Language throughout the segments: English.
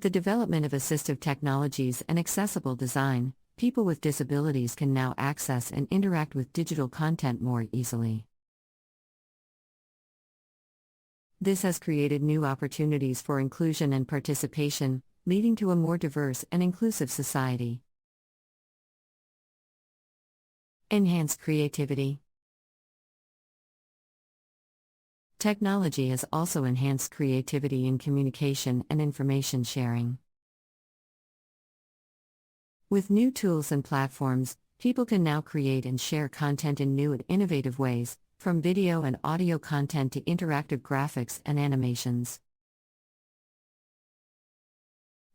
The development of assistive technologies and accessible design, people with disabilities can now access and interact with digital content more easily. This has created new opportunities for inclusion and participation, leading to a more diverse and inclusive society. Enhanced creativity. Technology has also enhanced creativity in communication and information sharing. With new tools and platforms, people can now create and share content in new and innovative ways, from video and audio content to interactive graphics and animations.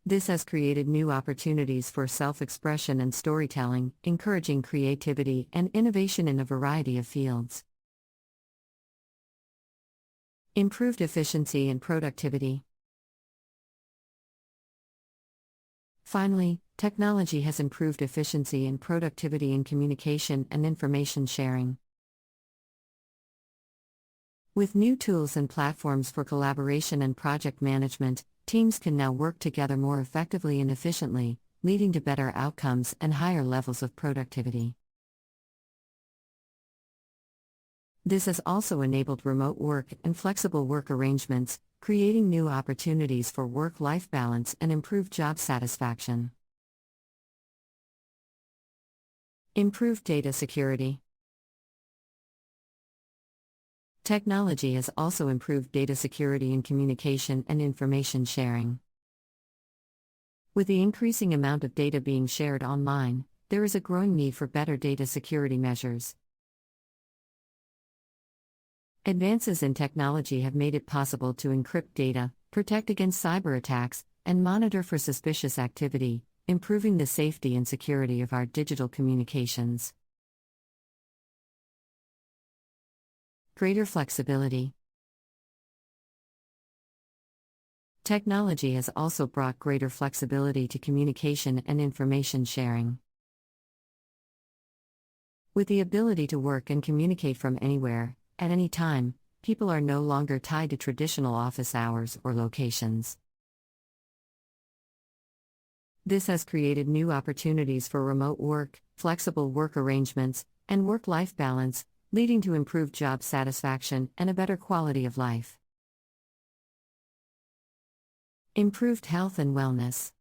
This has created new opportunities for self-expression and storytelling, encouraging creativity and innovation in a variety of fields. Improved efficiency and productivity. Finally, technology has improved efficiency and productivity in communication and information sharing. With new tools and platforms for collaboration and project management, teams can now work together more effectively and efficiently, leading to better outcomes and higher levels of productivity. This has also enabled remote work and flexible work arrangements, creating new opportunities for work-life balance and improved job satisfaction. Improved data security. Technology has also improved data security in communication and information sharing. With the increasing amount of data being shared online, there is a growing need for better data security measures. Advances in technology have made it possible to encrypt data, protect against cyber attacks, and monitor for suspicious activity, improving the safety and security of our digital communications. Greater flexibility. Technology has also brought greater flexibility to communication and information sharing. With the ability to work and communicate from anywhere, at any time, people are no longer tied to traditional office hours or locations. This has created new opportunities for remote work, flexible work arrangements, and work-life balance, leading to improved job satisfaction and a better quality of life. Improved health and wellness.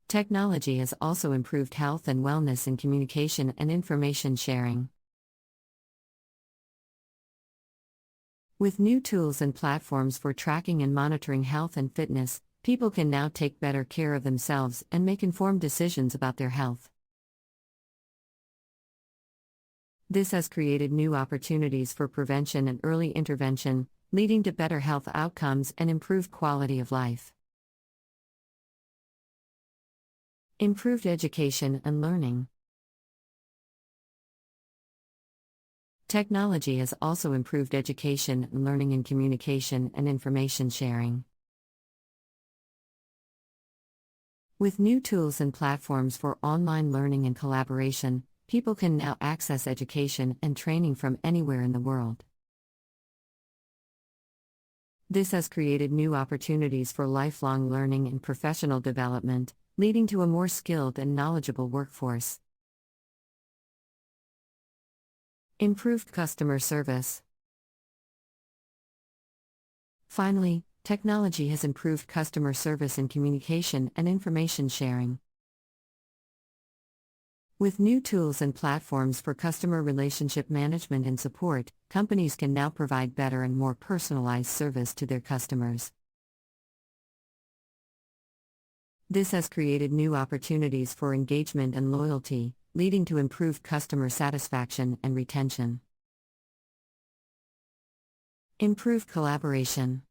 Technology has also improved health and wellness in communication and information sharing. With new tools and platforms for tracking and monitoring health and fitness, people can now take better care of themselves and make informed decisions about their health. This has created new opportunities for prevention and early intervention, leading to better health outcomes and improved quality of life. Improved education and learning. Technology has also improved education and learning in communication and information sharing. With new tools and platforms for online learning and collaboration, people can now access education and training from anywhere in the world. This has created new opportunities for lifelong learning and professional development, leading to a more skilled and knowledgeable workforce. Improved customer service. Finally, technology has improved customer service in communication and information sharing. With new tools and platforms for customer relationship management and support, companies can now provide better and more personalized service to their customers. This has created new opportunities for engagement and loyalty, leading to improved customer satisfaction and retention. Improved collaboration.